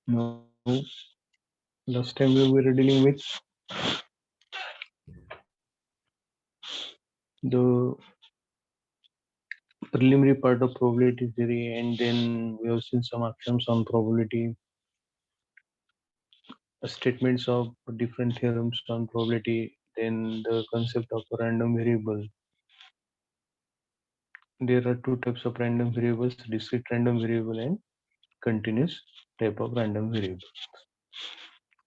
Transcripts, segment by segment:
Now, last time we were dealing with the preliminary part of probability theory, and then we have seen some axioms on probability, statements of different theorems on probability, then the concept of a random variable. There are two types of random variables: discrete random variable and continuous type of random variable.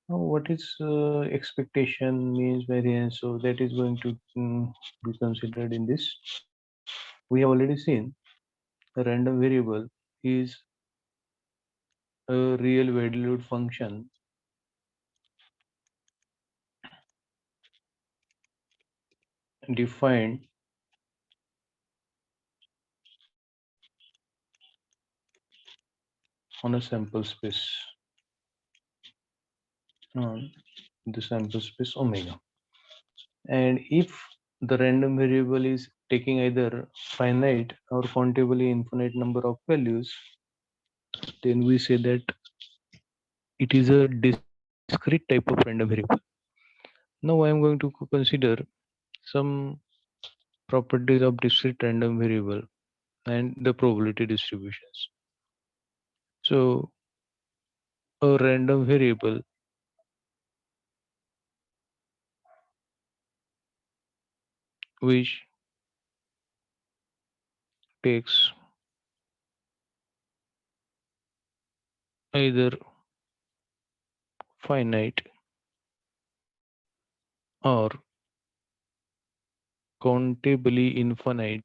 Now, what is expectation, means, variance? So that is going to be considered in this. We have already seen a random variable is a real valued function defined on a sample space, on the sample space omega. And if the random variable is taking either finite or countably infinite number of values, then we say that it is a discrete type of random variable. Now I am going to consider some properties of discrete random variable and the probability distributions. So a random variable which takes either finite or countably infinite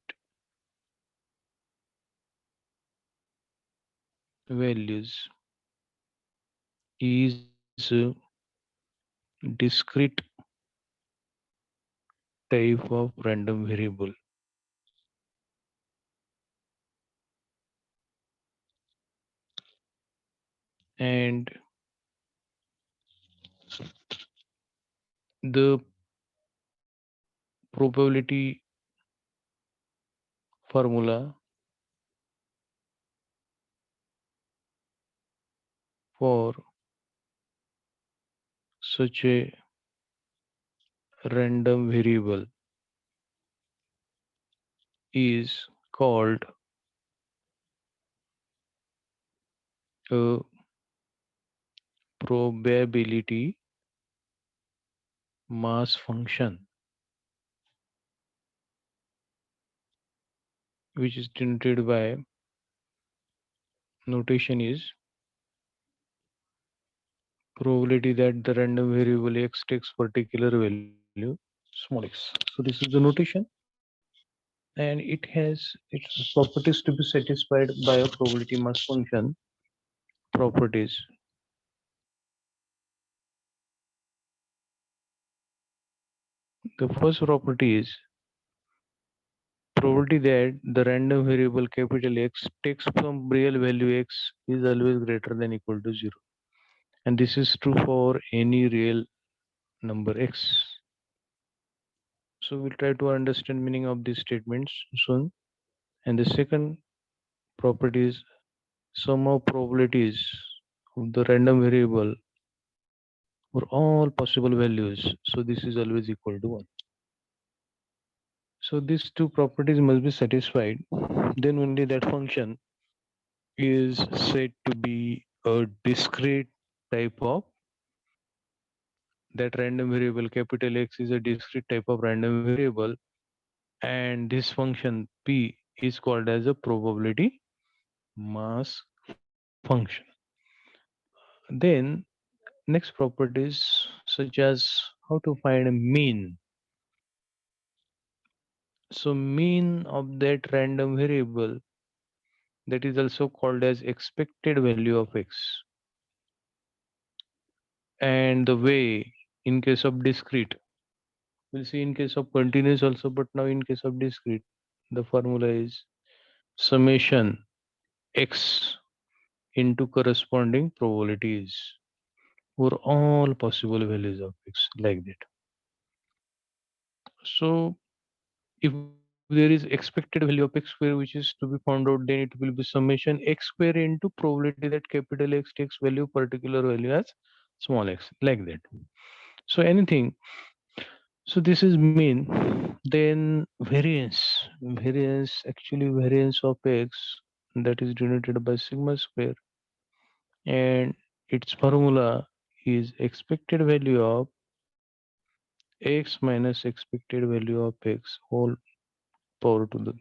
values is a discrete type of random variable. And the probability formula for such a random variable is called a probability mass function, which is denoted by notation is probability that the random variable x takes particular value small x. So this is the notation, and it has its properties to be satisfied by a probability mass function. Properties: the first property is probability that the random variable capital X takes from real value x is always greater than equal to 0, and this is true for any real number x. So we'll try to understand meaning of these statements soon. And the second property is sum of probabilities of the random variable for all possible values. So this is always equal to 1. So these two properties must be satisfied. Then only that function is said to be a discrete type of that random variable. Capital X is a discrete type of random variable, and this function P is called as a probability mass function. Then next properties such as how to find a mean. So mean of that random variable, that is also called as expected value of x. And the way in case of discrete, we'll see in case of continuous also, but now in case of discrete, the formula is summation x into corresponding probabilities for all possible values of x, like that. So if we if there is expected value of x square which is to be found out, then it will be summation x square into probability that capital X takes value particular value as small x, like that. So anything. So this is mean. Then variance of x, that is denoted by sigma square, and its formula is expected value of x minus expected value of x whole power to the.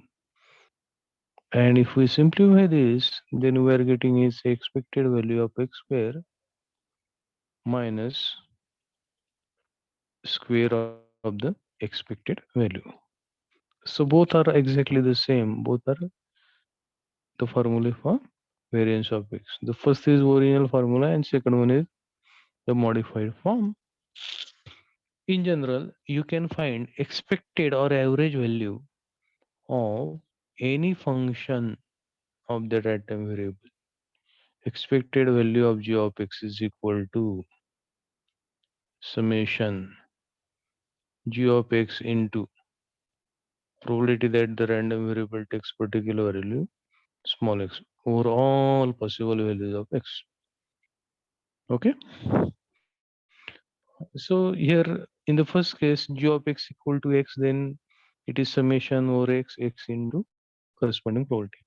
And if we simplify this, then we are getting is expected value of x square minus square of the expected value. So both are exactly the same. Both are the formula for variance of x. The first is original formula and second one is the modified form. In general, you can find expected or average value of any function of the random variable. Expected value of g of x is equal to summation g of x into probability that the random variable takes particular value small x over all possible values of x. Okay. So here in the first case g of x equal to x, then it is summation over x into corresponding probability,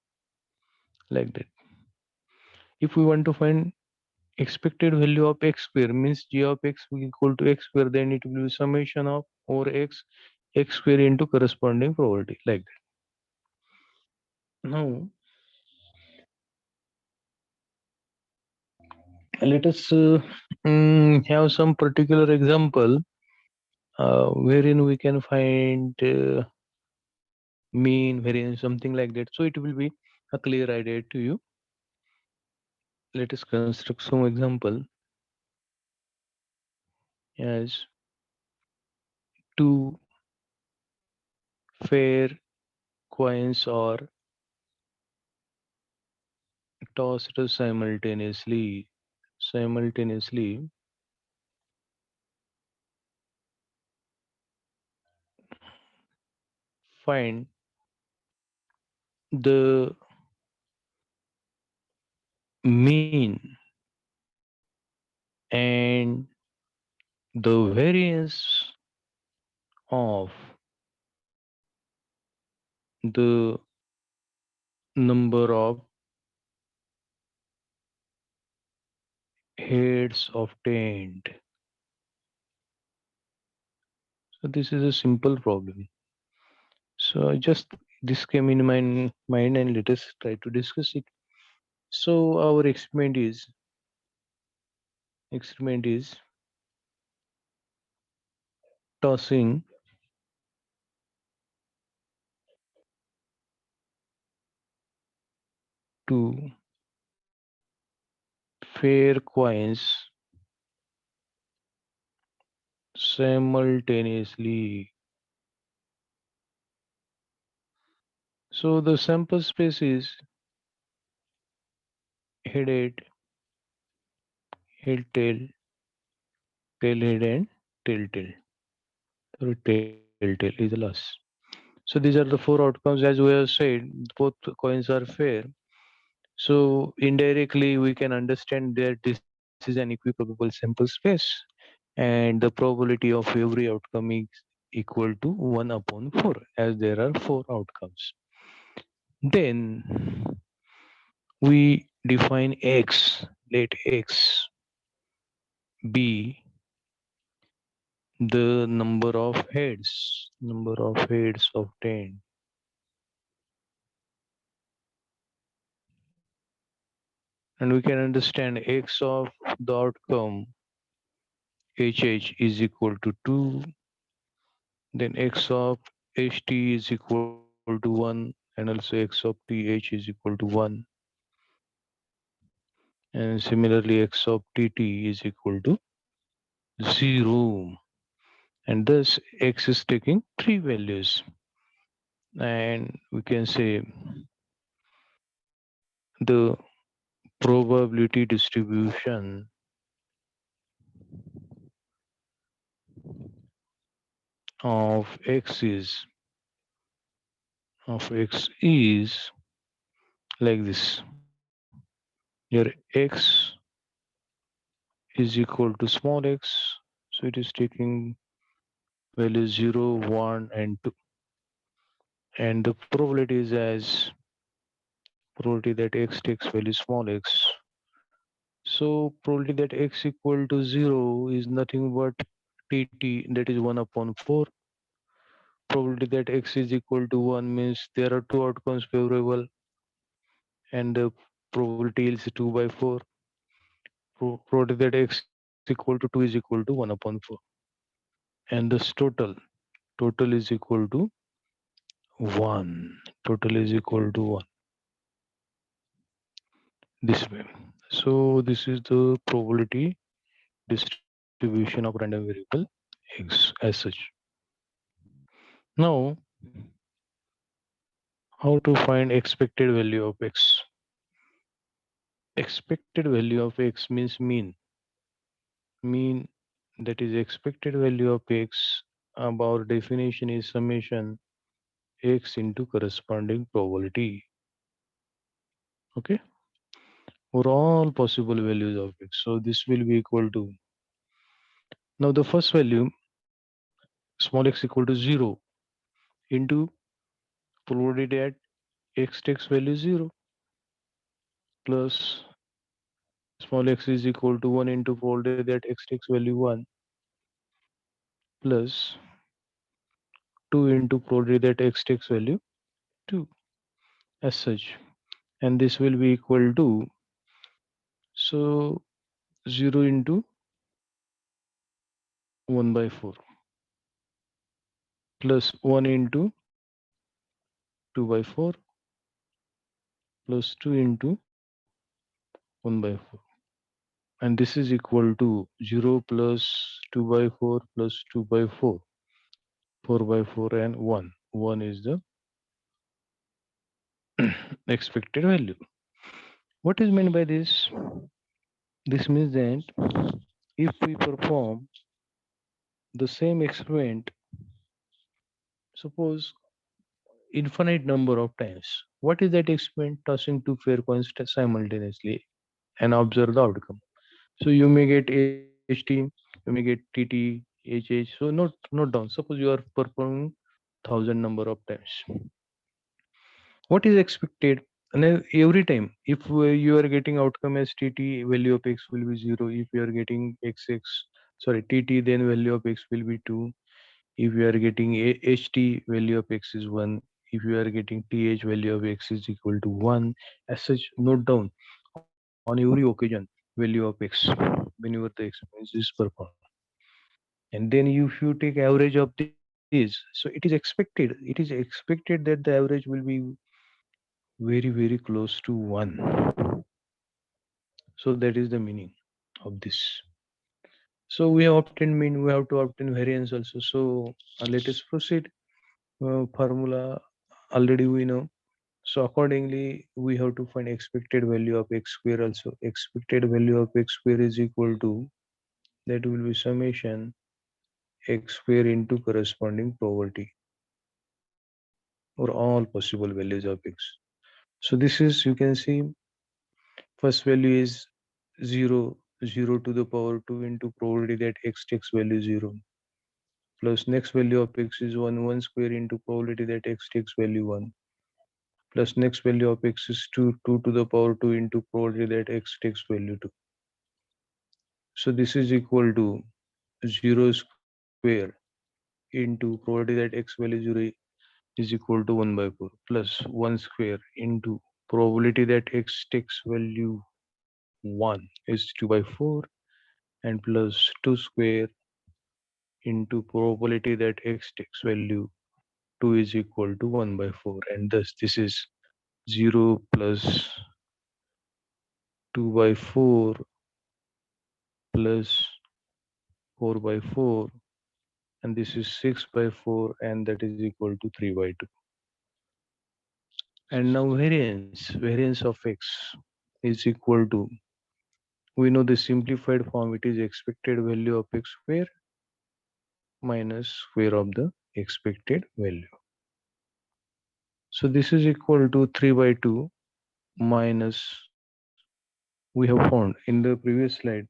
like that. If we want to find expected value of x square, means g of x will equal to x square, then it will be summation of over x square into corresponding probability, like that. Now let us have some particular example wherein we can find mean variance, something like that, so it will be a clear idea to you. Let us construct some example as two fair coins are tossed simultaneously. Find the mean and the variance of the number of heads obtained. So this is a simple problem. So I just this came in my mind and let us try to discuss it. So our experiment is tossing two fair coins simultaneously. So the sample space is head head, head tail, tail head and tail tail. Sorry, tail tail is the last. So these are the four outcomes. As we have said, both coins are fair. So indirectly, we can understand that this is an equivalable sample space, and the probability of every outcome is equal to 1 upon 4, as there are four outcomes. Then we define x, let x be the number of heads obtained. And we can understand x of the outcome HH is equal to 2, then x of HT is equal to 1, and also x of TH is equal to 1, and similarly x of TT is equal to 0. And thus x is taking three values, and we can say the probability distribution of x is of x is like this. Your x is equal to small x, so it is taking values 0, 1, and 2. And the probability is as probability that x takes value small x. So probability that x equal to 0 is nothing but tt, that is 1 upon 4. Probability that x is equal to 1 means there are two outcomes favorable, and the probability is 2 by 4. Probability that x equal to 2 is equal to 1 upon 4. And this total is equal to 1. Total is equal to 1 this way. So this is the probability distribution of random variable x as such. Now, how to find expected value of x? Expected value of x means mean, that is expected value of x. Our definition is summation x into corresponding probability. Okay, for all possible values of x. So this will be equal to, now the first value small x equal to 0 into probability that x takes value 0 plus small x is equal to 1 into probability that x takes value 1 plus 2 into probability that x takes value 2 as such. And this will be equal to, so 0 into 1 by 4 plus 1 into 2 by 4 plus 2 into 1 by 4. And this is equal to 0 plus 2 by 4 plus 2 by 4, 4 by 4 and 1. 1 is the expected value. What is meant by this? This means that if we perform the same experiment, suppose infinite number of times, what is that experiment? Tossing two fair coins simultaneously and observe the outcome. So you may get HT, you may get TT, HH. So note down. Suppose you are performing 1,000 number of times. What is expected? And then every time, if you are getting outcome as TT, value of x will be 0. If you are getting XX, sorry, TT, then value of x will be 2. If you are getting HT, value of x is 1. If you are getting TH, value of x is equal to 1. As such, note down on every occasion value of x whenever the experiment is performed. And then if you take average of this, so it is expected that the average will be very close to 1. So that is the meaning of this. So we have obtained mean, we have to obtain variance also. So let us proceed. Formula already we know. So accordingly we have to find expected value of x square also. Expected value of x square is equal to, that will be summation x square into corresponding probability or all possible values of x. So this is, you can see, first value is 0, 0 to the power 2 into probability that x takes value 0, plus next value of x is 1, 1 square into probability that x takes value 1, plus next value of x is 2, 2 to the power 2 into probability that x takes value 2. So this is equal to 0 square into probability that x value 0 is equal to 1 by 4 plus 1 square into probability that x takes value 1 is 2 by 4 and plus 2 square into probability that x takes value 2 is equal to 1 by 4, and thus this is 0 plus 2 by 4 plus 4 by 4, and this is 6 by 4, and that is equal to 3 by 2. And now variance of x is equal to, we know the simplified form, it is expected value of x square minus square of the expected value. So this is equal to 3 by 2 minus, we have found in the previous slide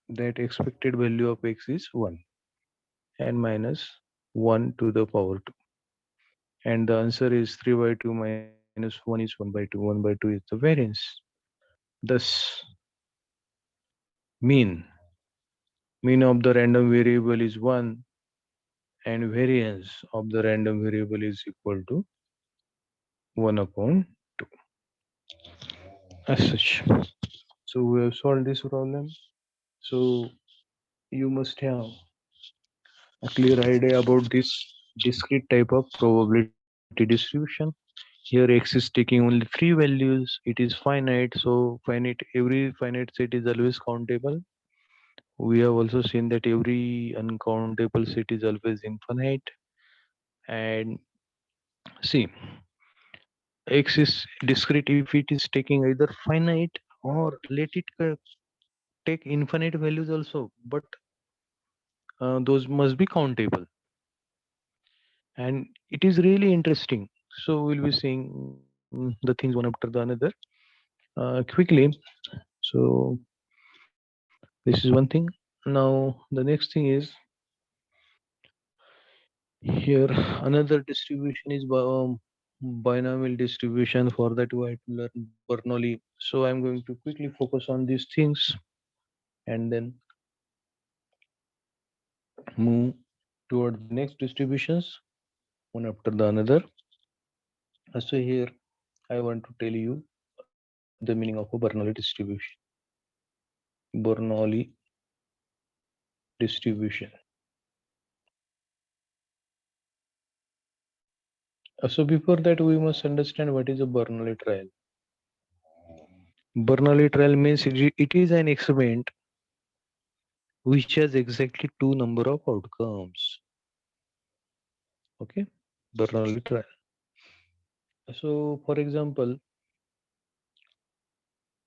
that expected value of x is 1 and minus 1 to the power 2. And the answer is 3 by 2 minus 1 is 1 by 2. 1 by 2 is the variance. Thus, mean mean of the random variable is 1 and variance of the random variable is equal to 1 upon 2 as such. So we have solved this problem. So you must have a clear idea about this discrete type of probability distribution. Here x is taking only three values. It is finite, so every finite set is always countable. We have also seen that every uncountable set is always infinite. And see, x is discrete if it is taking either finite or let it take infinite values also, but those must be countable. And it is really interesting. So we'll be seeing the things one after the another quickly. So this is one thing. Now the next thing is here another distribution is binomial distribution. For that we have to learn Bernoulli. So I'm going to quickly focus on these things and then move toward the next distributions one after the another. So here I want to tell you the meaning of a Bernoulli distribution. Bernoulli distribution. So before that we must understand what is a Bernoulli trial. Bernoulli trial means it is an experiment which has exactly two number of outcomes. Okay, Bernoulli trial. So for example,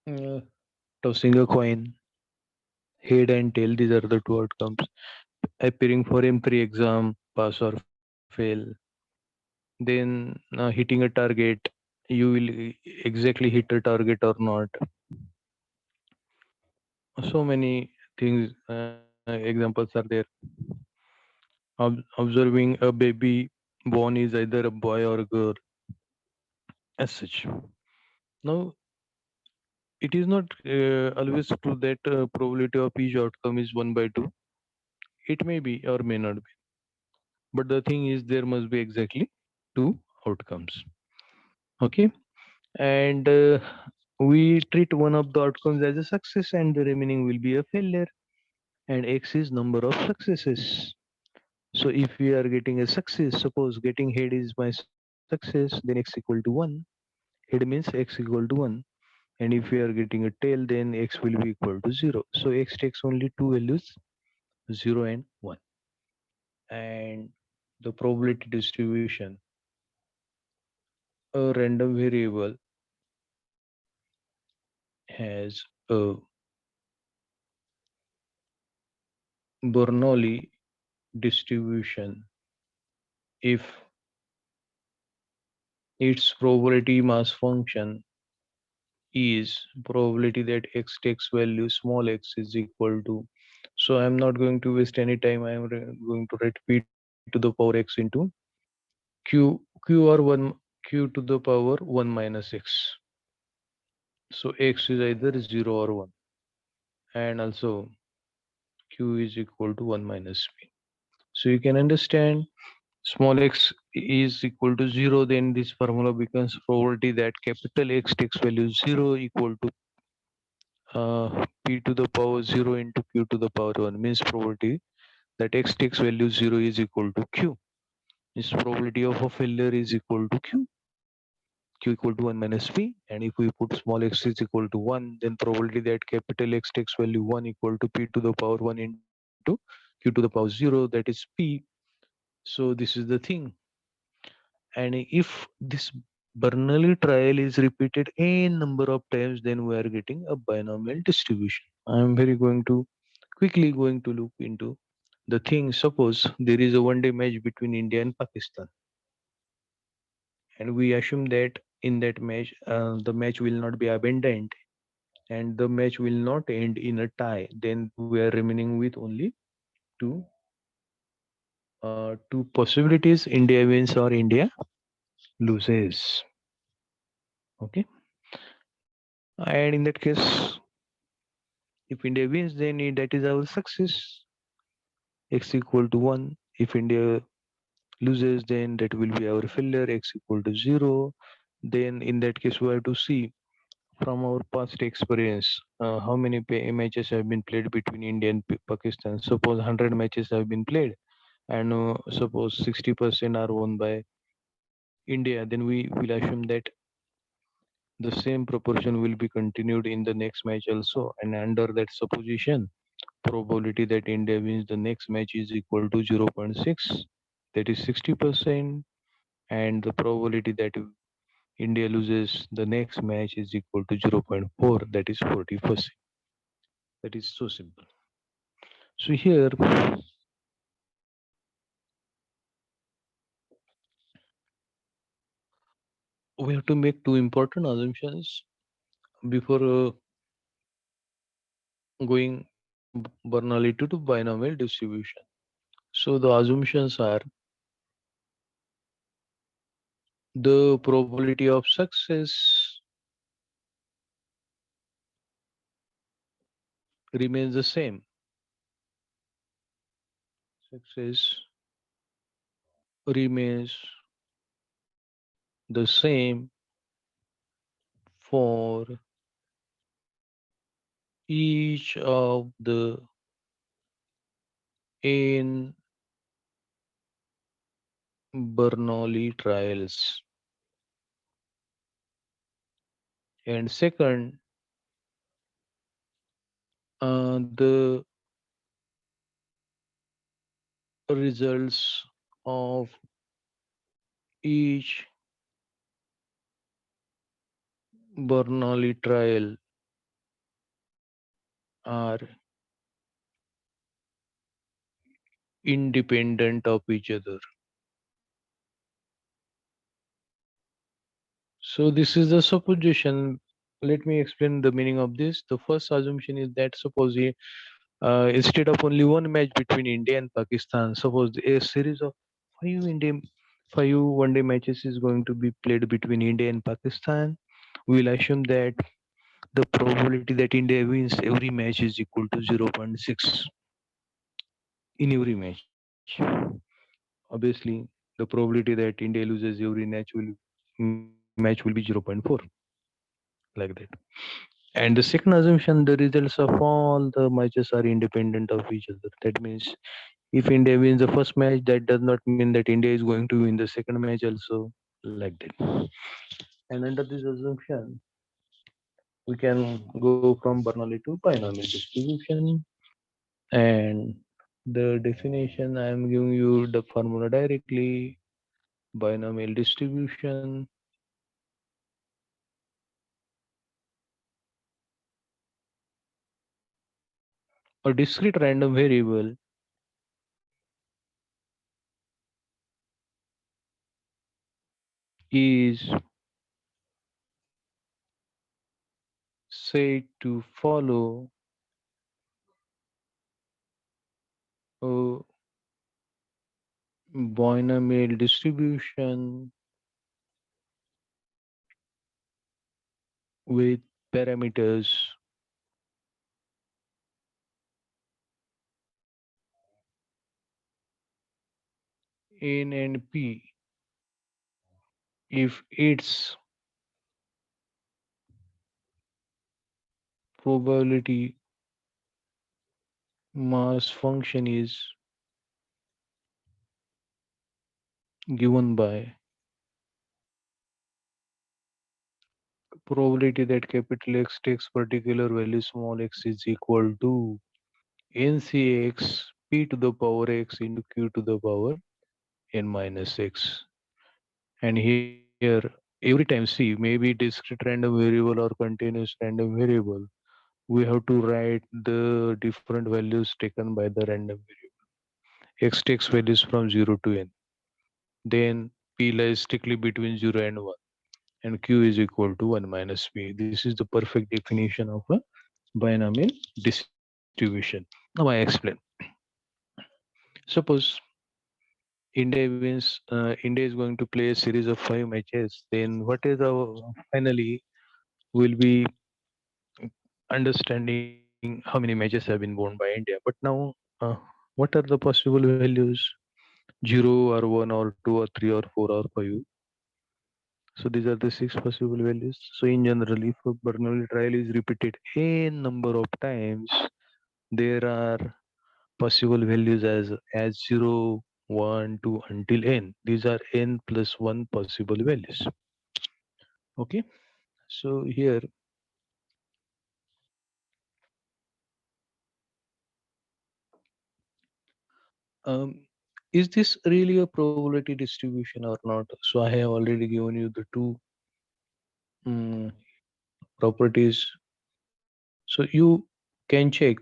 uh, tossing a coin, head and tail, these are the two outcomes. Appearing for M3 exam, pass or fail. Then hitting a target, you will exactly hit a target or not. So many things, examples are there. Observing a baby born is either a boy or a girl as such. Now, it is not always true that probability of each outcome is 1 by 2. It may be or may not be. But the thing is, there must be exactly two outcomes. Okay. And we treat one of the outcomes as a success and the remaining will be a failure. And x is number of successes. So if we are getting a success, suppose getting head is my success, then x equal to 1. Head means x equal to 1. And if we are getting a tail, then x will be equal to 0. So x takes only two values, 0 and 1. And the probability distribution, a random variable has a Bernoulli distribution if its probability mass function is probability that x takes value small x is equal to, so I'm not going to waste any time, I'm going to write p to the power x into q or 1 q to the power 1 minus x. So x is either 0 or 1, and also q is equal to 1 minus p. So you can understand small x is equal to 0, then this formula becomes probability that capital X takes value 0 equal to p to the power 0 into q to the power 1, means probability that x takes value 0 is equal to q. Means probability of a failure is equal to q equal to 1 minus p. And if we put small x is equal to 1, then probability that capital X takes value 1 equal to p to the power 1 into q to the power 0, that is p. So this is the thing. And if this Bernoulli trial is repeated n number of times, then we are getting a binomial distribution. I am very going to quickly going to look into the thing. Suppose there is a one-day match between India and Pakistan, and we assume that in that match the match will not be abandoned and the match will not end in a tie. Then we are remaining with only two two possibilities: India wins or India loses. Okay, and in that case, if India wins, then that is our success. X equal to 1. If India loses, then that will be our failure. X equal to 0. Then in that case, we have to see from our past experience how many matches have been played between India and Pakistan. Suppose 100 matches have been played, and suppose 60% are won by India, then we will assume that the same proportion will be continued in the next match also. And under that supposition, probability that India wins the next match is equal to 0.6, that is 60%, and the probability that India loses the next match is equal to 0.4, that is 40%. That is so simple. So here we have to make two important assumptions before going from Bernoulli to binomial distribution. So the assumptions are the probability of success remains the same. Success remains the same for each of the n Bernoulli trials. And second, the results of each Bernoulli trial are independent of each other. So this is the supposition. Let me explain the meaning of this. The first assumption is that suppose instead of only one match between India and Pakistan, suppose a series of five one-day matches is going to be played between India and Pakistan. We will assume that the probability that India wins every match is equal to 0.6 in every match. Obviously, the probability that India loses every match will be 0.4, like that. And the second assumption, the results of all the matches are independent of each other. That means if India wins the first match, that does not mean that India is going to win the second match also, like that. And under this assumption, we can go from Bernoulli to binomial distribution. And the definition, I am giving you the formula directly. Binomial distribution a discrete random variable is said to follow a binomial distribution with parameters n and p if its probability mass function is given by probability that capital X takes particular value small x is equal to ncx p to the power x into q to the power n minus x. And here, every time C may be discrete random variable or continuous random variable, we have to write the different values taken by the random variable. X takes values from 0 to n. Then P lies strictly between 0 and 1, and Q is equal to 1 minus P. This is the perfect definition of a binomial distribution. Now I explain. Suppose India is going to play a series of 5 matches. Then what is our finally will be understanding how many matches have been won by India. But now, what are the possible values? Zero or one or two or three or four or five. So these are the six possible values. So in general, if a Bernoulli trial is repeated a number of times, there are possible values as 0, 1, 2 until n. These are n plus 1 possible values. Okay. So here, um, is this really a probability distribution or not? So I have already given you the two um, properties. So you can check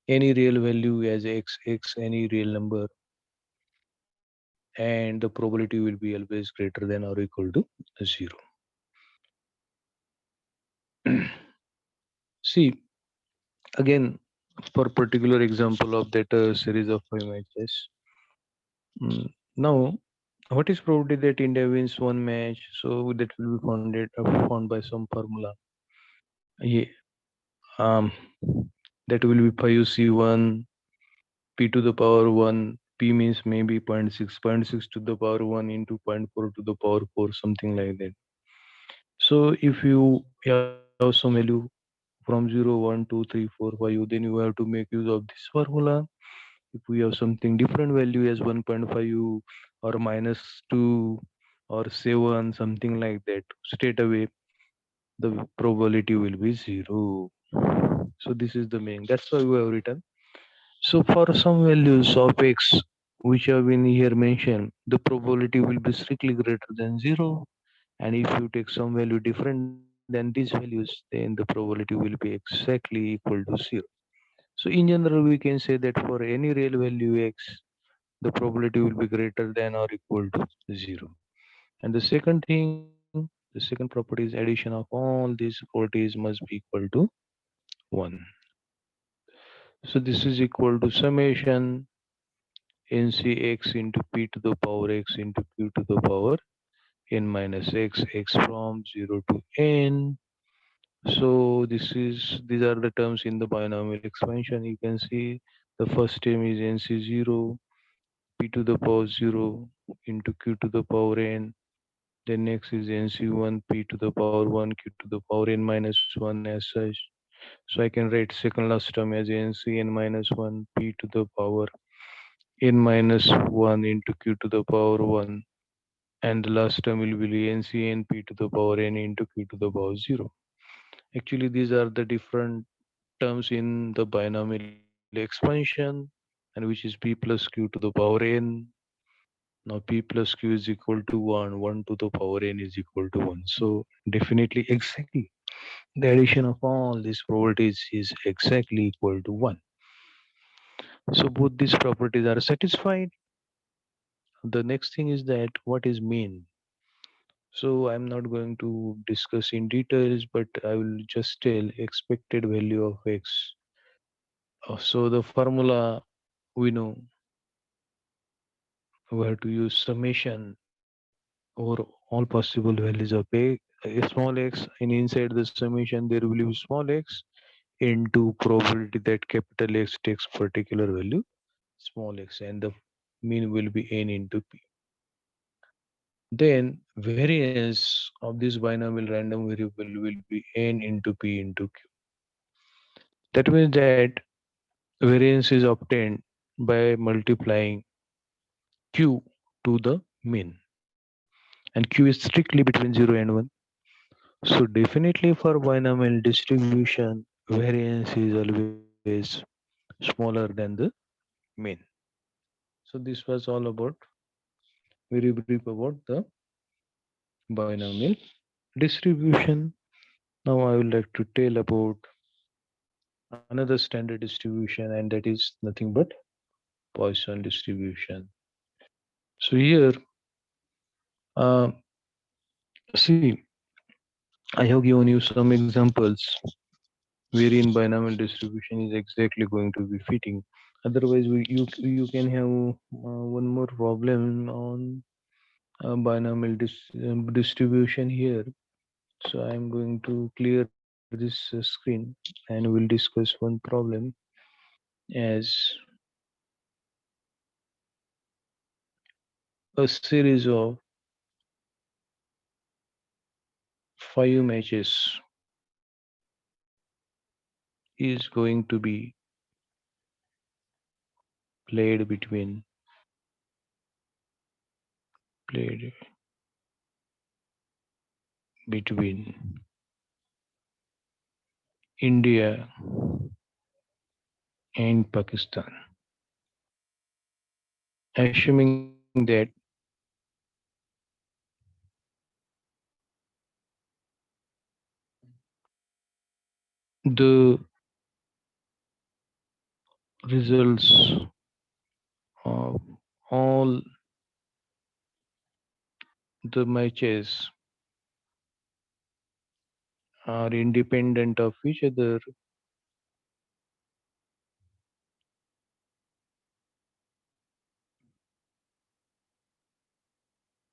any real value as x, any real number, and the probability will be always greater than or equal to 0. See, again, for particular example of that series of 5 matches. Now, what is probability that India wins one match? So that will be found by some formula. Yeah, um, that will be pi UC1 p to the power 1. P means maybe zero point 0.6, zero point 0.6 to the power 1 into zero point 0.4 to the power 4, something like that. So if you have some value from 0, 1, 2, 3, 4, 5, then you have to make use of this formula. If we have something different value as 1.5 or minus 2 or 7, something like that, straight away the probability will be 0. So this is the main. That's why we have written. So for some values of x which have been here mentioned, the probability will be strictly greater than 0. And if you take some value different than these values, then the probability will be exactly equal to 0. So in general, we can say that for any real value x, the probability will be greater than or equal to 0. And the second thing, the second property is addition of all these properties must be equal to 1. So this is equal to summation ncx into p to the power x into q to the power n minus x from 0 to n. So these are the terms in the binomial expansion. You can see the first term is nc0 p to the power 0 into q to the power n. Then next is nc1 p to the power 1 q to the power n minus 1 as such. So I can write second last term as nc n minus 1 p to the power n minus 1 into q to the power 1. And the last term will be nc n p to the power n into q to the power 0. Actually, these are the different terms in the binomial expansion, and which is p plus q to the power n. Now p plus q is equal to 1, 1 to the power n is equal to 1. So definitely exactly the addition of all these properties is exactly equal to 1. So both these properties are satisfied. The next thing is that what is mean? So I'm not going to discuss in details, but I will just tell expected value of x. So the formula we know we have to use summation over all possible values of a small x, and inside the summation there will be small x into probability that capital X takes particular value small x, and the mean will be n into p. Then variance of this binomial random variable will be n into p into q. That means that variance is obtained by multiplying q to the mean, and q is strictly between 0 and 1. So definitely for binomial distribution, variance is always smaller than the mean. So this was all about very brief about the binomial distribution. Now I would like to tell about another standard distribution, and that is nothing but Poisson distribution. So here Uh, See, I have given you some examples wherein binomial distribution is exactly going to be fitting. Otherwise, you can have one more problem on distribution here. So I'm going to clear this screen and we'll discuss one problem as a series of 5 matches is going to be played played between India and Pakistan, assuming that the results of all the matches are independent of each other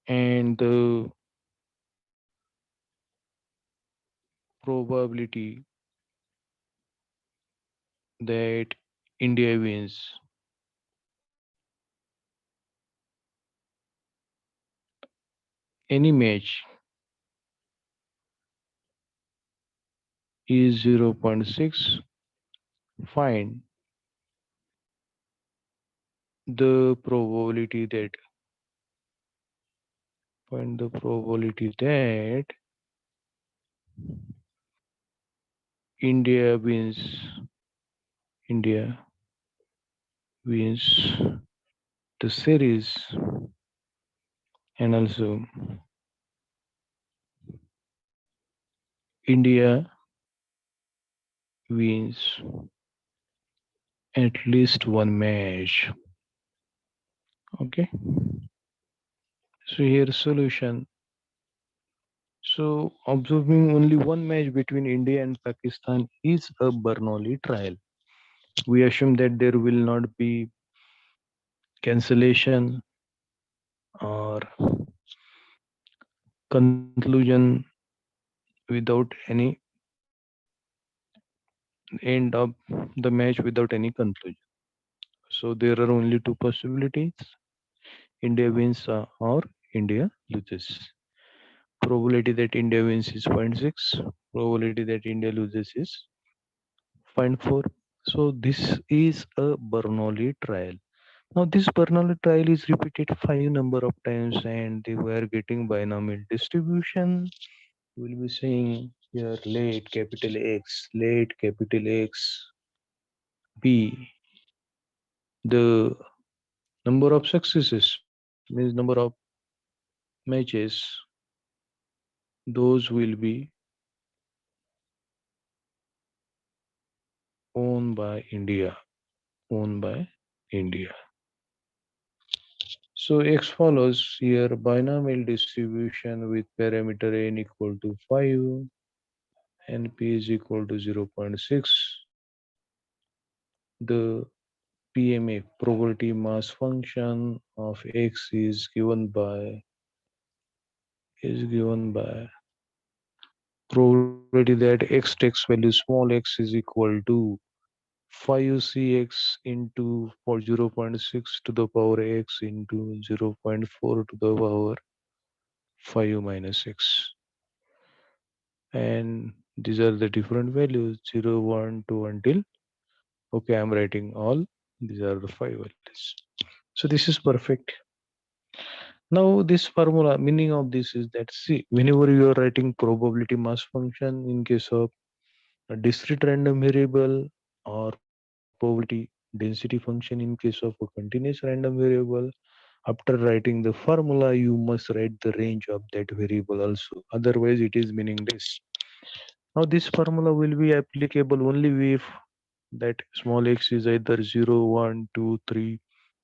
and the probability that India wins any match is zero point 0.6. Find the probability that find the probability that India wins India wins the series and also India wins at least one match. Okay. So here solution. So observing only one match between India and Pakistan is a Bernoulli trial. We assume that there will not be cancellation or conclusion without any end of the match without any conclusion. So there are only two possibilities: India wins or India loses. Probability that India wins is zero point 0.6. Probability that India loses is zero point 0.4. So this is a Bernoulli trial. Now this Bernoulli trial is repeated 5 number of times and they were getting binomial distribution. We'll be saying here let capital X be the number of successes, means number of matches, those will be owned by India, owned by India. So X follows here binomial distribution with parameter n equal to 5 and p is equal to 0.6. The PMA probability mass function of X is given by probability that X takes value small x is equal to 5cx into for 0.6 to the power x into 0.4 to the power 5 minus x. And these are the different values 0, 1, 2 until okay, I'm writing all. These are the 5 values. So this is perfect. Now this formula meaning of this is that see whenever you are writing probability mass function in case of a discrete random variable or probability density function in case of a continuous random variable, after writing the formula you must write the range of that variable also, otherwise it is meaningless. Now this formula will be applicable only if that small x is either 0, 1, 2, 3,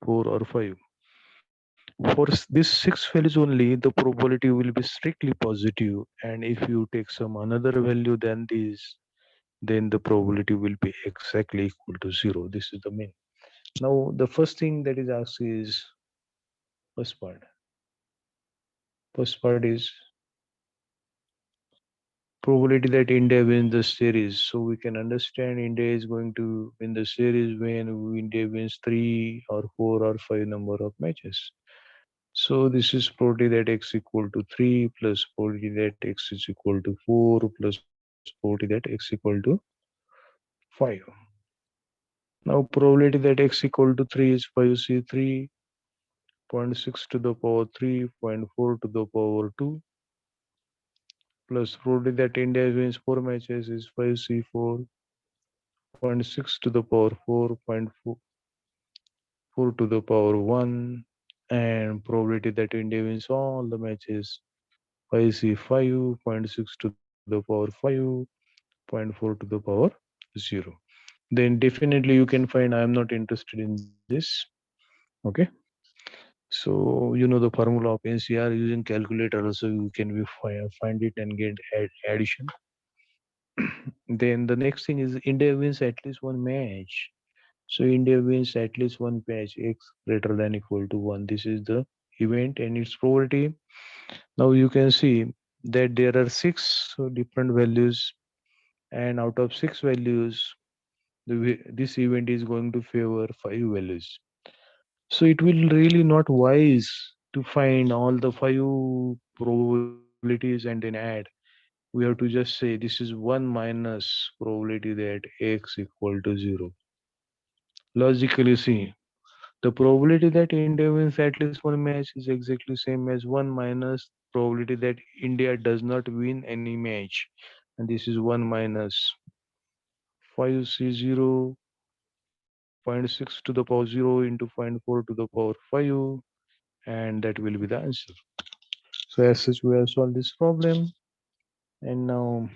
4 or 5. For these six values only, the probability will be strictly positive, and if you take some another value than this, then the probability will be exactly equal to zero. This is the main. Now, the first thing that is asked is first part. First part is probability that India wins the series. So we can understand India is going to win the series when India wins three or four or five number of matches. So this is probability that x equal to 3 plus probability that x is equal to 4 plus probability that x equal to 5. Now probability that x equal to 3 is 5c 3.6 to the power 3.4 to the power 2 plus probability that India wins 4 matches is 5c 4.6 to the power 4.4 to the power 1 and probability that India wins all the matches 5c 5.6 to the power 5.4 to the power 0. Then definitely you can find I am not interested in this. Okay. So you know the formula of NCR using calculator also you can find it and get addition. Then the next thing is India wins at least one match. So India wins at least one match x greater than equal to 1. This is the event and its probability. Now you can see that there are six different values, and out of six values, this event is going to favor five values. So it will really not wise to find all the five probabilities and then add. We have to just say this is 1 minus probability that x equal to 0. Logically see, the probability that India wins at least one match is exactly same as 1 minus probability that India does not win any match. And this is 1 minus 5c 0.6 to the power 0 into 0.4 to the power 5, and that will be the answer. So as such, we have solved this problem, and now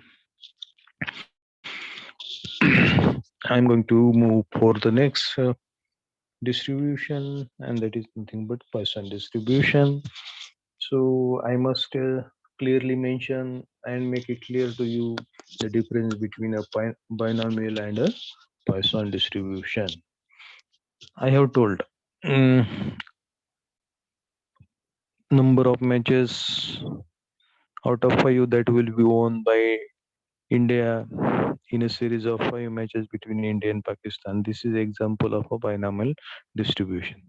I'm going to move for the next distribution, and that is nothing but Poisson distribution. So I must clearly mention and make it clear to you the difference between a binomial and a Poisson distribution. I have told number of matches out of five that will be won by India in a series of five matches between India and Pakistan. This is example of a binomial distribution.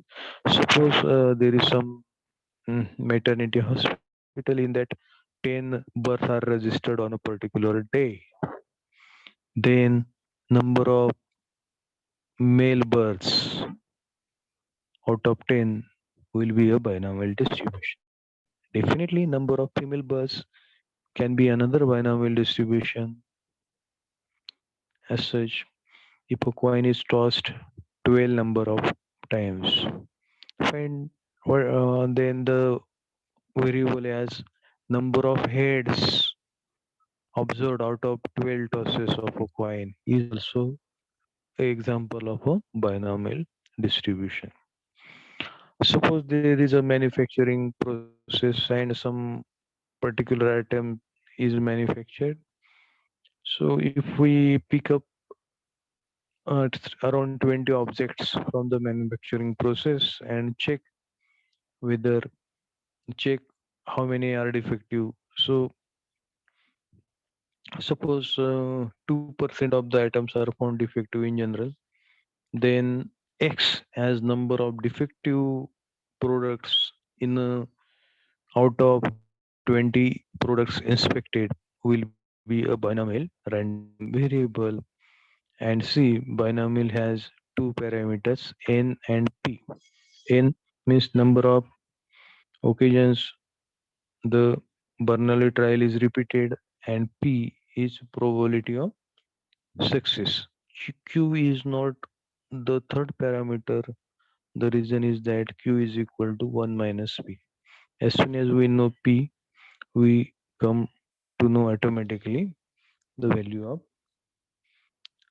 Suppose there is some maternity hospital in that 10 births are registered on a particular day. Then number of male births out of 10 will be a binomial distribution. Definitely number of female births can be another binomial distribution. As such, if a coin is tossed 12 number of times, find then the variable as number of heads observed out of 12 tosses of a coin is also an example of a binomial distribution. Suppose there is a manufacturing process and some particular item is manufactured. So if we pick up around 20 objects from the manufacturing process and whether check how many are defective. So suppose 2% of the items are found defective in general, then X as number of defective products in out of 20 products inspected will be a binomial random variable. And C, binomial has two parameters N and P. N means number of occasions the Bernoulli trial is repeated, and P is probability of success. Q is not the third parameter. The reason is that Q is equal to 1 minus P. As soon as we know P, we come to know automatically the value of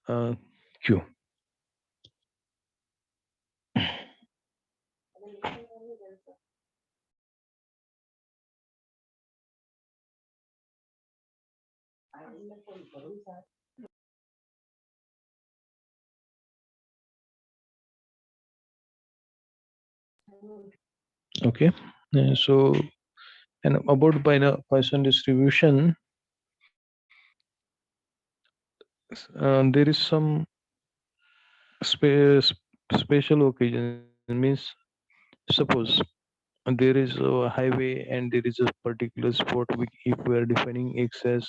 uh, Q. Okay. So, and about Poisson distribution, there is some space, special occasion. Means, suppose there is a highway and there is a particular spot. If we are defining X as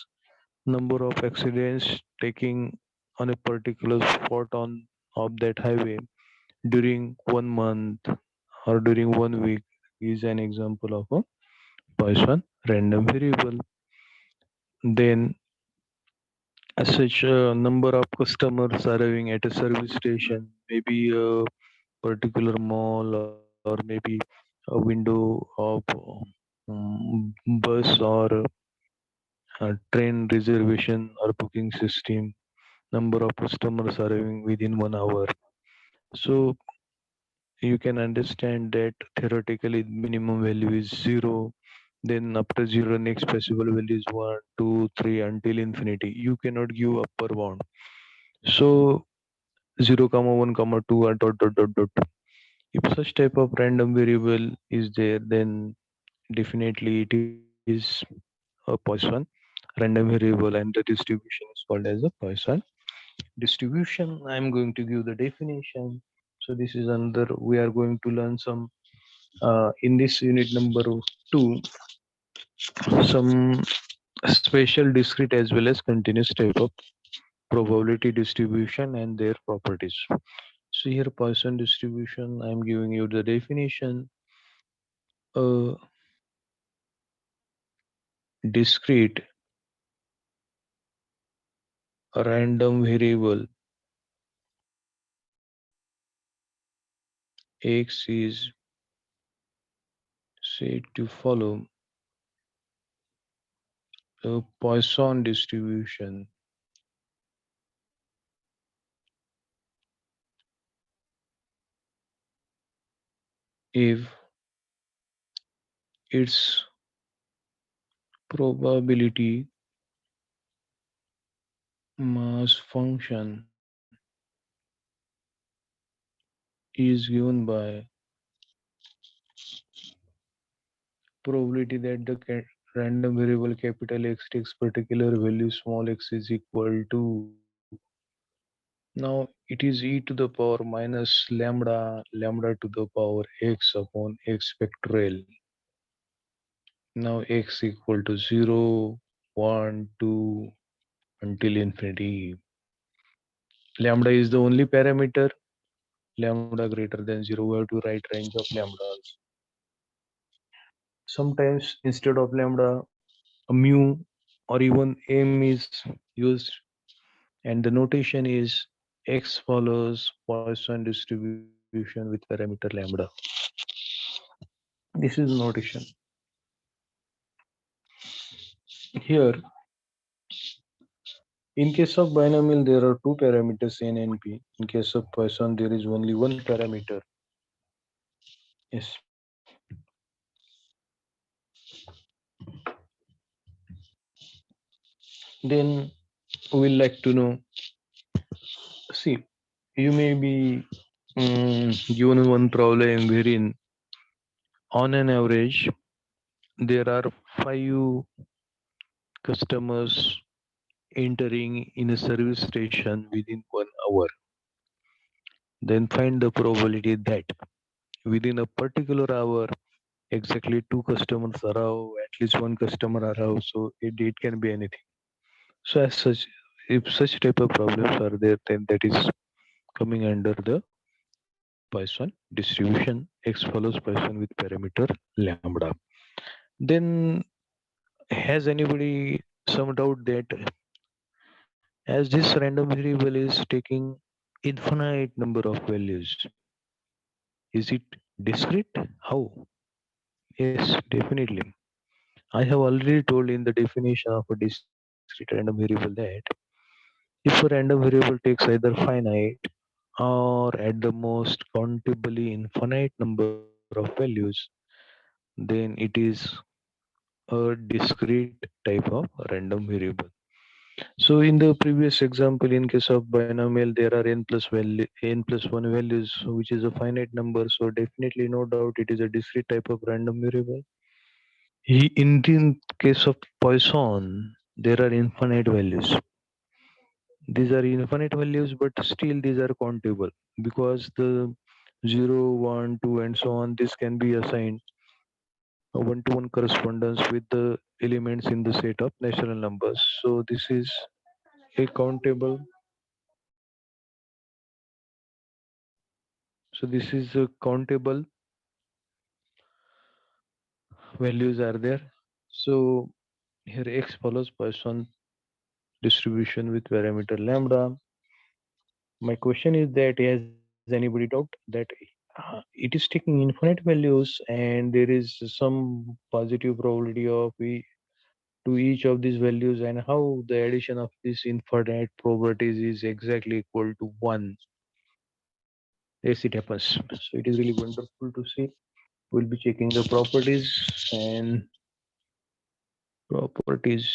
number of accidents taking on a particular spot on of that highway during 1 month or during 1 week is an example of a Poisson random variable. Then, as such, a number of customers arriving at a service station, maybe a particular mall or maybe a window of bus or train reservation or booking system, number of customers arriving within 1 hour. So you can understand that theoretically minimum value is zero. Then after zero, next possible value is one, two, three until infinity. You cannot give upper bound. So 0, comma 1, comma 2, and dot dot dot dot. If such type of random variable is there, then definitely it is a Poisson random variable, and the distribution is called as a Poisson distribution. I'm going to give the definition. So this is another. We are going to learn some in this unit number two, some special discrete as well as continuous type of probability distribution and their properties. So here Poisson distribution, I'm giving you the definition. A discrete random variable X is said to follow a Poisson distribution if its probability mass function is given by probability that the random variable capital X takes particular value small x is equal to. Now it is e to the power minus lambda to the power x upon x factorial. Now x equal to 0, 1, 2 until infinity. Lambda is the only parameter. Lambda greater than 0, we have to write range of lambdas. Sometimes instead of lambda, a mu or even m is used, and the notation is x follows Poisson distribution with parameter lambda. This is notation. Here, in case of binomial, there are two parameters n and p. In case of Poisson, there is only one parameter. Yes. Then we'll like to know. See, you may be given one problem wherein, on an average, there are 5 customers entering in a service station within 1 hour. Then find the probability that within a particular hour, exactly 2 customers arrive, at least one customer arrive. So it can be anything. So as such, if such type of problems are there, then that is coming under the Poisson distribution. X follows Poisson with parameter lambda. Then has anybody some doubt that as this random variable is taking infinite number of values, is it discrete? How? Yes, definitely. I have already told in the definition of a discrete random variable that if a random variable takes either finite or at the most countably infinite number of values, then it is a discrete type of random variable. So in the previous example, in case of binomial, there are n plus one values, which is a finite number. So definitely, no doubt, it is a discrete type of random variable. In the case of Poisson, there are infinite values. These are infinite values, but still these are countable because the 0, 1, 2, and so on. This can be assigned a one-to-one correspondence with the elements in the set of natural numbers. So this is a countable. So this is a countable values are there. So here x follows Poisson distribution with parameter lambda. My question is that has anybody doubt that it is taking infinite values and there is some positive probability of to each of these values, and how the addition of these infinite probabilities is exactly equal to 1. Yes, it happens. So it is really wonderful to see. We'll be checking the properties and properties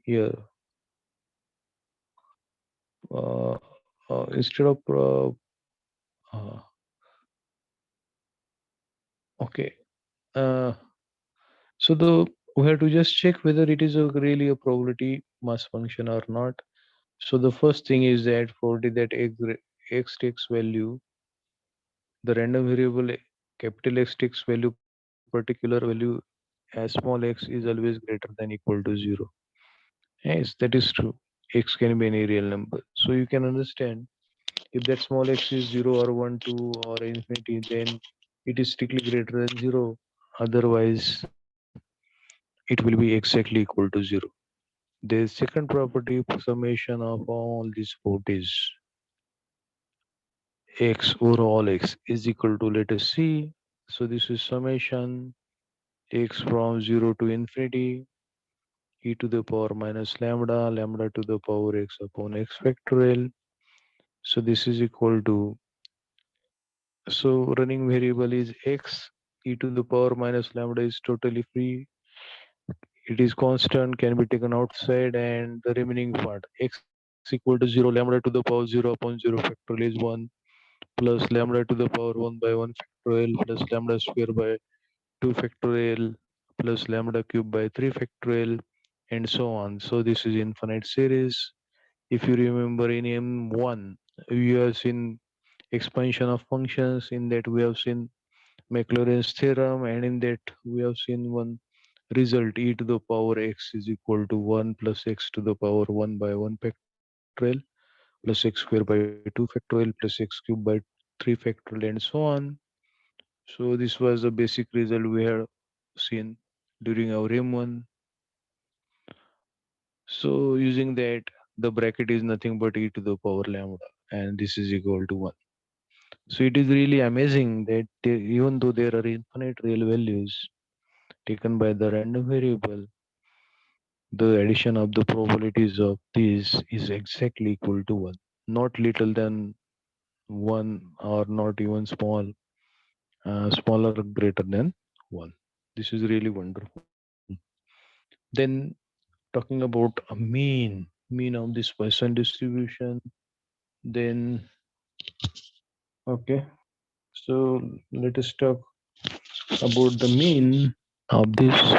here. Uh, instead of uh, okay, uh, so the we have to just check whether it is really a probability mass function or not. So the first thing is that for that x takes value, the random variable capital X takes value, particular value as small x is always greater than equal to 0. Yes, that is true. X can be any real number. So you can understand if that small x is 0 or 1, 2 or infinity, then it is strictly greater than 0. Otherwise, it will be exactly equal to 0. The second property, summation of all these properties, x over all x is equal to, let us see. So this is summation x from 0 to infinity e to the power minus lambda, lambda to the power x upon x factorial. So this is equal to, so running variable is x, e to the power minus lambda is totally free. It is constant, can be taken outside, and the remaining part x equal to 0, lambda to the power 0 upon 0 factorial is 1, plus lambda to the power 1 by 1 factorial, plus lambda square by 2 factorial, plus lambda cube by 3 factorial, and so on. So this is infinite series. If you remember in M1, we have seen expansion of functions. In that we have seen Maclaurin's theorem, and in that we have seen one result, e to the power x is equal to 1 plus x to the power 1 by 1 factorial plus x square by 2 factorial plus x cube by 3 factorial, and so on. So this was the basic result we had seen during our M1. So using that, the bracket is nothing but e to the power lambda, and this is equal to 1. So it is really amazing that even though there are infinite real values taken by the random variable, the addition of the probabilities of these is exactly equal to 1, not little than 1 or not even smaller greater than 1. This is really wonderful. Then talking about a mean of this Poisson distribution, then okay, so let us talk about the mean of this,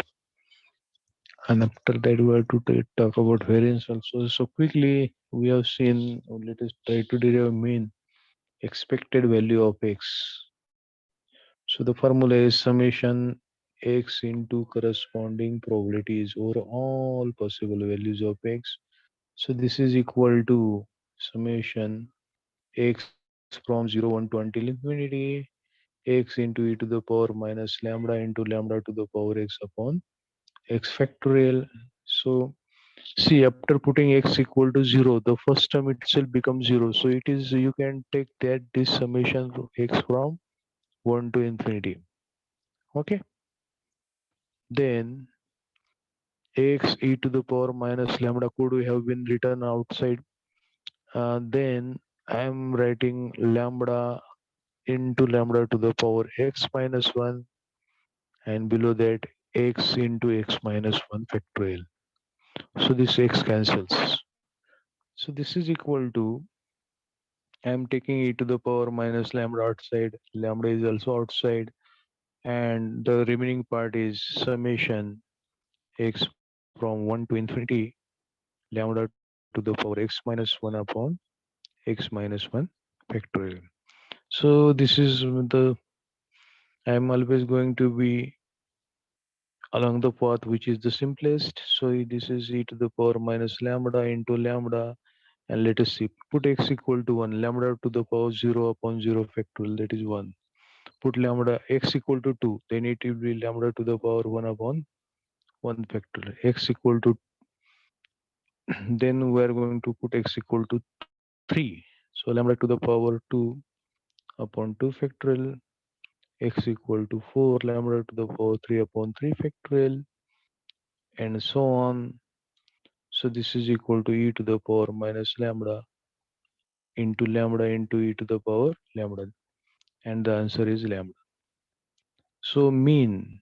and after that we have to talk about variance also. So quickly we have seen, let us try to derive mean expected value of x. So the formula is summation x into corresponding probabilities over all possible values of x. So this is equal to summation x from 0, 1 to until infinity, x into e to the power minus lambda into lambda to the power x upon x factorial. So see, after putting x equal to 0, the first term itself becomes 0. So it is, you can take that this summation of x from 1 to infinity. Okay. Then x e to the power minus lambda could have been written outside. Then I am writing lambda into lambda to the power x minus 1, and below that x into x minus 1 factorial. So this x cancels. So this is equal to, I am taking e to the power minus lambda outside, lambda is also outside, and the remaining part is summation x from 1 to infinity lambda to the power x minus 1 upon x minus 1 factorial. So this is the, I am always going to be along the path which is the simplest. So this is e to the power minus lambda into lambda, and let us see, put x equal to 1, lambda to the power 0 upon 0 factorial, that is 1. Put lambda x equal to 2, then it will be lambda to the power 1 upon 1 factorial. X equal to then we are going to put x equal to 3. So lambda to the power 2 upon 2 factorial, x equal to 4, lambda to the power 3 upon 3 factorial, and so on. So this is equal to e to the power minus lambda into e to the power lambda, and the answer is lambda. So mean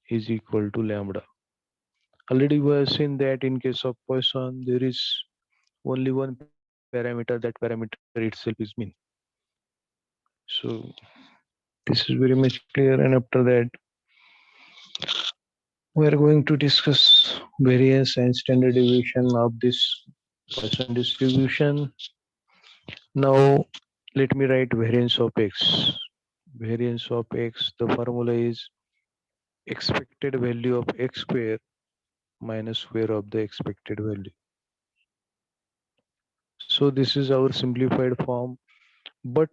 is equal to lambda. Already we have seen that in case of Poisson, there is only one parameter, that parameter itself is mean. So this is very much clear, and after that we are going to discuss variance and standard deviation of this Poisson distribution. Now let me write variance of x. Variance of x, the formula is expected value of x square minus square of the expected value. So this is our simplified form, but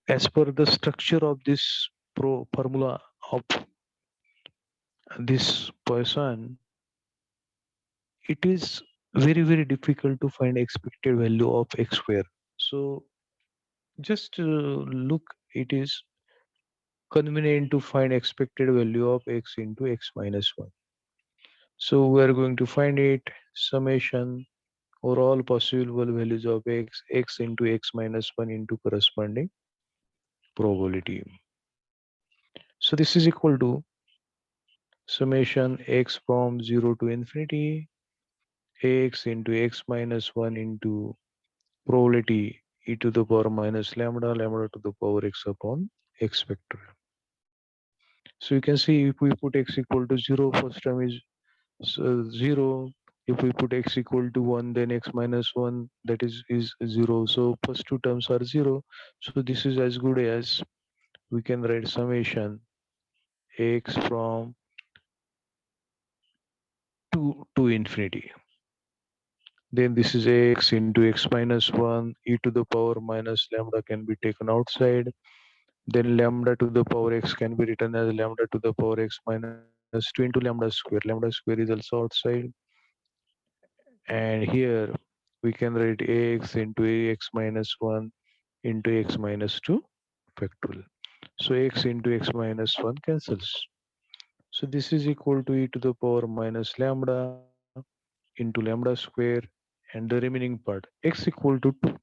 as per the structure of this formula of this Poisson, it is very difficult to find expected value of x square. So just look, it is convenient to find expected value of x into x minus 1. So we are going to find it summation or all possible values of x into x minus 1 into corresponding probability. So this is equal to summation x from 0 to infinity x into x minus 1 into probability e to the power minus lambda to the power x upon x vector. So you can see if we put x equal to 0, first term is 0. If we put x equal to 1, then x minus 1, that is 0. So first two terms are 0. So this is as good as we can write summation x from 2 to infinity. Then this is x into x minus 1 e to the power minus lambda can be taken outside. Then lambda to the power x can be written as lambda to the power x minus 2 into lambda square. Lambda square is also outside. And here we can write ax into ax minus 1 into x minus 2 factorial. So x into x minus 1 cancels. So this is equal to e to the power minus lambda into lambda square, and the remaining part x equal to 2.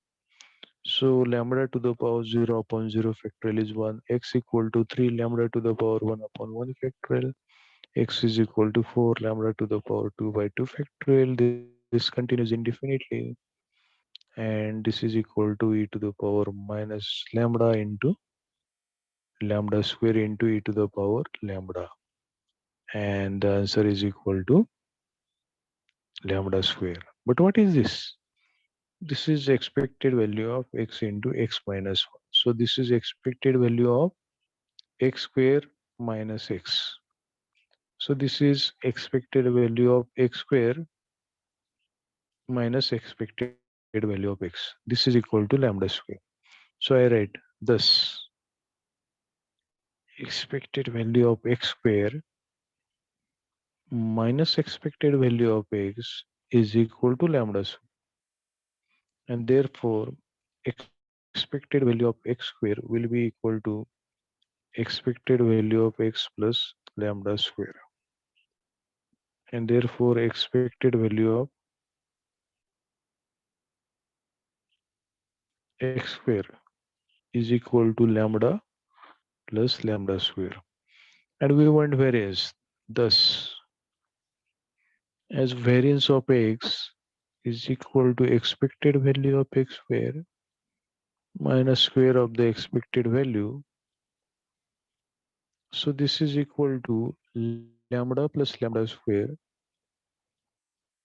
So lambda to the power 0 upon 0 factorial is 1, x equal to 3 lambda to the power 1 upon 1 factorial, x is equal to 4 lambda to the power 2 by 2 factorial. This continues indefinitely, and this is equal to e to the power minus lambda into lambda square into e to the power lambda, and the answer is equal to lambda square. But what is this? This is expected value of x into x minus 1. So this is expected value of x square minus x. So this is expected value of x square minus expected value of x. This is equal to lambda square. So I write thus expected value of x square minus expected value of x is equal to lambda square, and therefore expected value of x square will be equal to expected value of x plus lambda square, and therefore expected value of x square is equal to lambda plus lambda square, and we want variance. Thus, as variance of x is equal to expected value of x square minus square of the expected value. So this is equal to lambda plus lambda square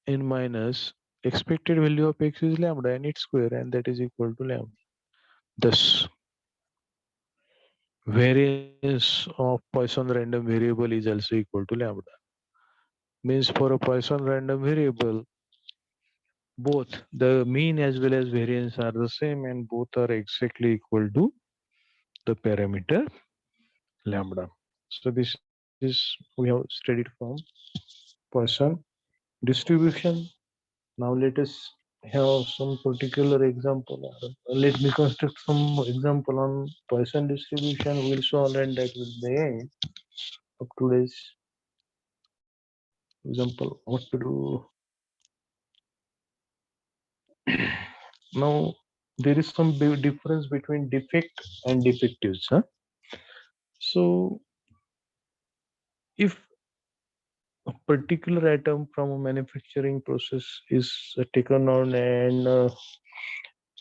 n minus expected value of x is lambda and its square, and that is equal to lambda. Thus, variance of Poisson random variable is also equal to lambda. Means for a Poisson random variable, both the mean as well as variance are the same and both are exactly equal to the parameter lambda. So this is we have studied from Poisson distribution. Now let us have some particular example. Let me construct some example on Poisson distribution. We'll solve, and that will be the end of today's example. What to do now? There is some big difference between defect and defectives. Huh? So if a particular item from a manufacturing process is taken on and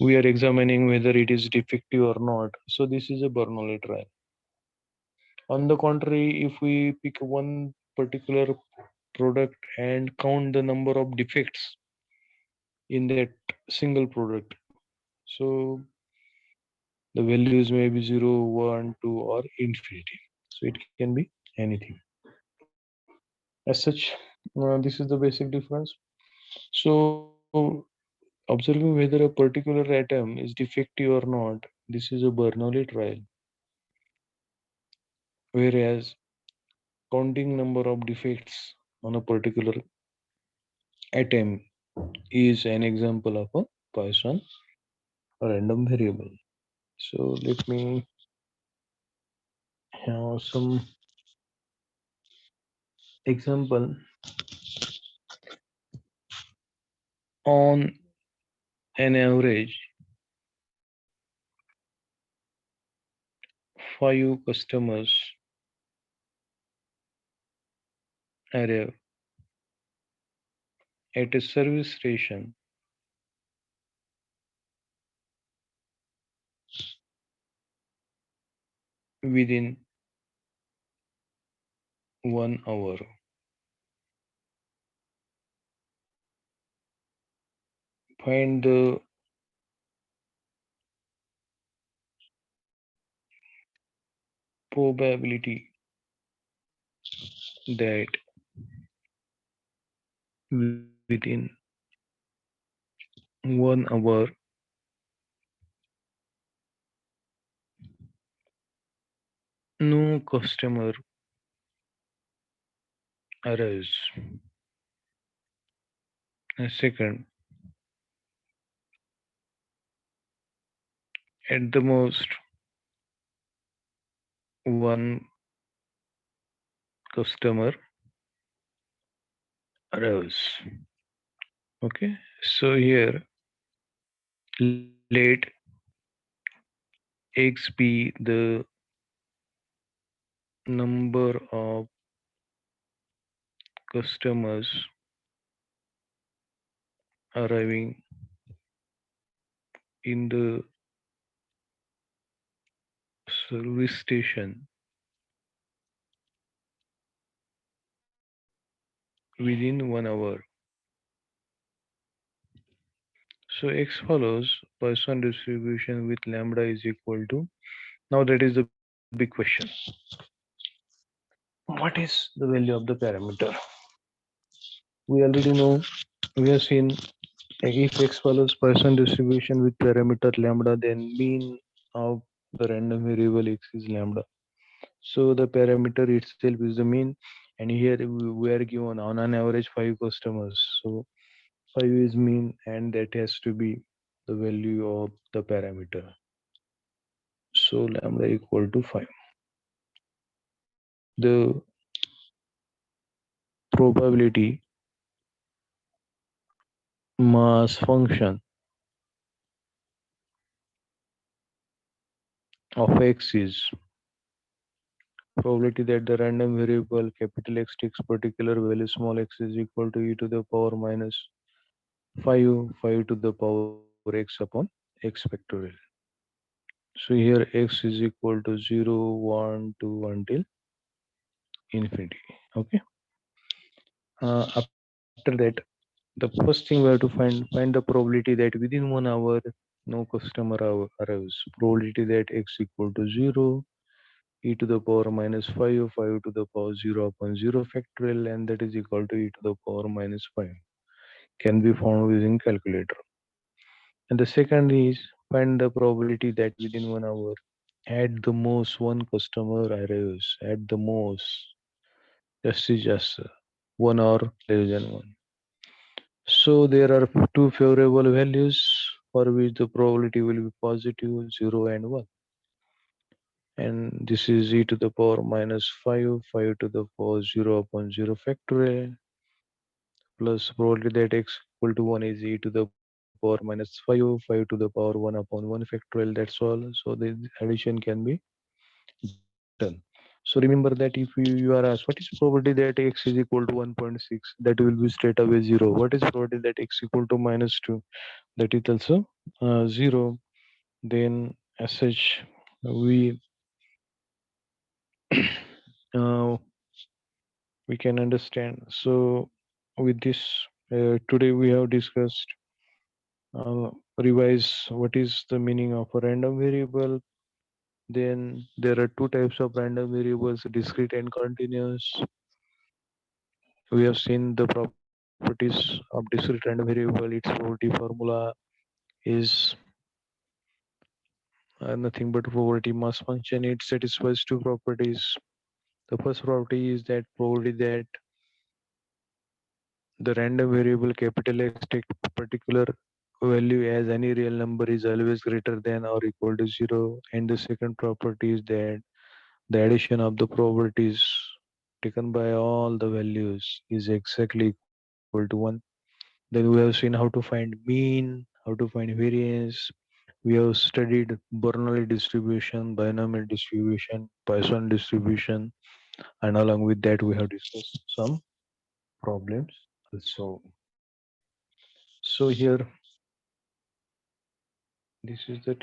we are examining whether it is defective or not. So this is a Bernoulli trial. On the contrary, if we pick one particular product and count the number of defects in that single product, so the values may be 0, 1, 2, or infinity. So it can be anything. As such, this is the basic difference. So observing whether a particular atom is defective or not, this is a Bernoulli trial. Whereas counting number of defects on a particular atom is an example of a Poisson random variable. So let me have some example on an average 5 customers arrive at a service station within 1 hour. Find the probability that within 1 hour no customer arrives. A second, at the most one customer arrives. Okay, so here let x be the number of customers arriving in the service station within 1 hour. So x follows Poisson distribution with lambda is equal to. Now that is the big question. What is the value of the parameter? We already know, we have seen if x follows Poisson distribution with parameter lambda, then mean of the random variable x is lambda. So the parameter itself is the mean, and here we are given on an average 5 customers. So 5 is mean, and that has to be the value of the parameter. So lambda equal to 5. The probability mass function of x is probability that the random variable capital X takes particular value small x is equal to e to the power minus 5 to the power x upon x factorial. So here x is equal to 0, 1, 2 until infinity. Okay. After that, the first thing we have to find the probability that within 1 hour no customer arrives. Probability that x equal to 0, e to the power minus 5, 5 to the power 0 upon 0 factorial, and that is equal to e to the power minus 5. Can be found using calculator. And the second is find the probability that within 1 hour, at the most one customer arrives. At the most, just is just 1 hour less than one. So there are two favorable values for which the probability will be positive, 0 and 1. And this is e to the power minus 5, 5 to the power 0 upon 0 factorial, plus probability that x equal to 1 is e to the power minus 5, 5 to the power 1 upon 1 factorial. That's all. So the addition can be done. So remember that if you are asked what is probability that x is equal to 1.6, that will be straight away 0. What is probability that x equal to minus 2? That is also 0. Then as such, we uh, we can understand. So with this, today we have discussed revise what is the meaning of a random variable. Then there are two types of random variables, discrete and continuous. We have seen the properties of discrete random variable. Its probability formula is nothing but probability mass function. It satisfies two properties. The first property is that probability that the random variable capital X take particular value as any real number is always greater than or equal to 0. And the second property is that the addition of the probabilities taken by all the values is exactly equal to 1. Then we have seen how to find mean, how to find variance. We have studied Bernoulli distribution, binomial distribution, Poisson distribution, and along with that we have discussed some problems also. So here, this is the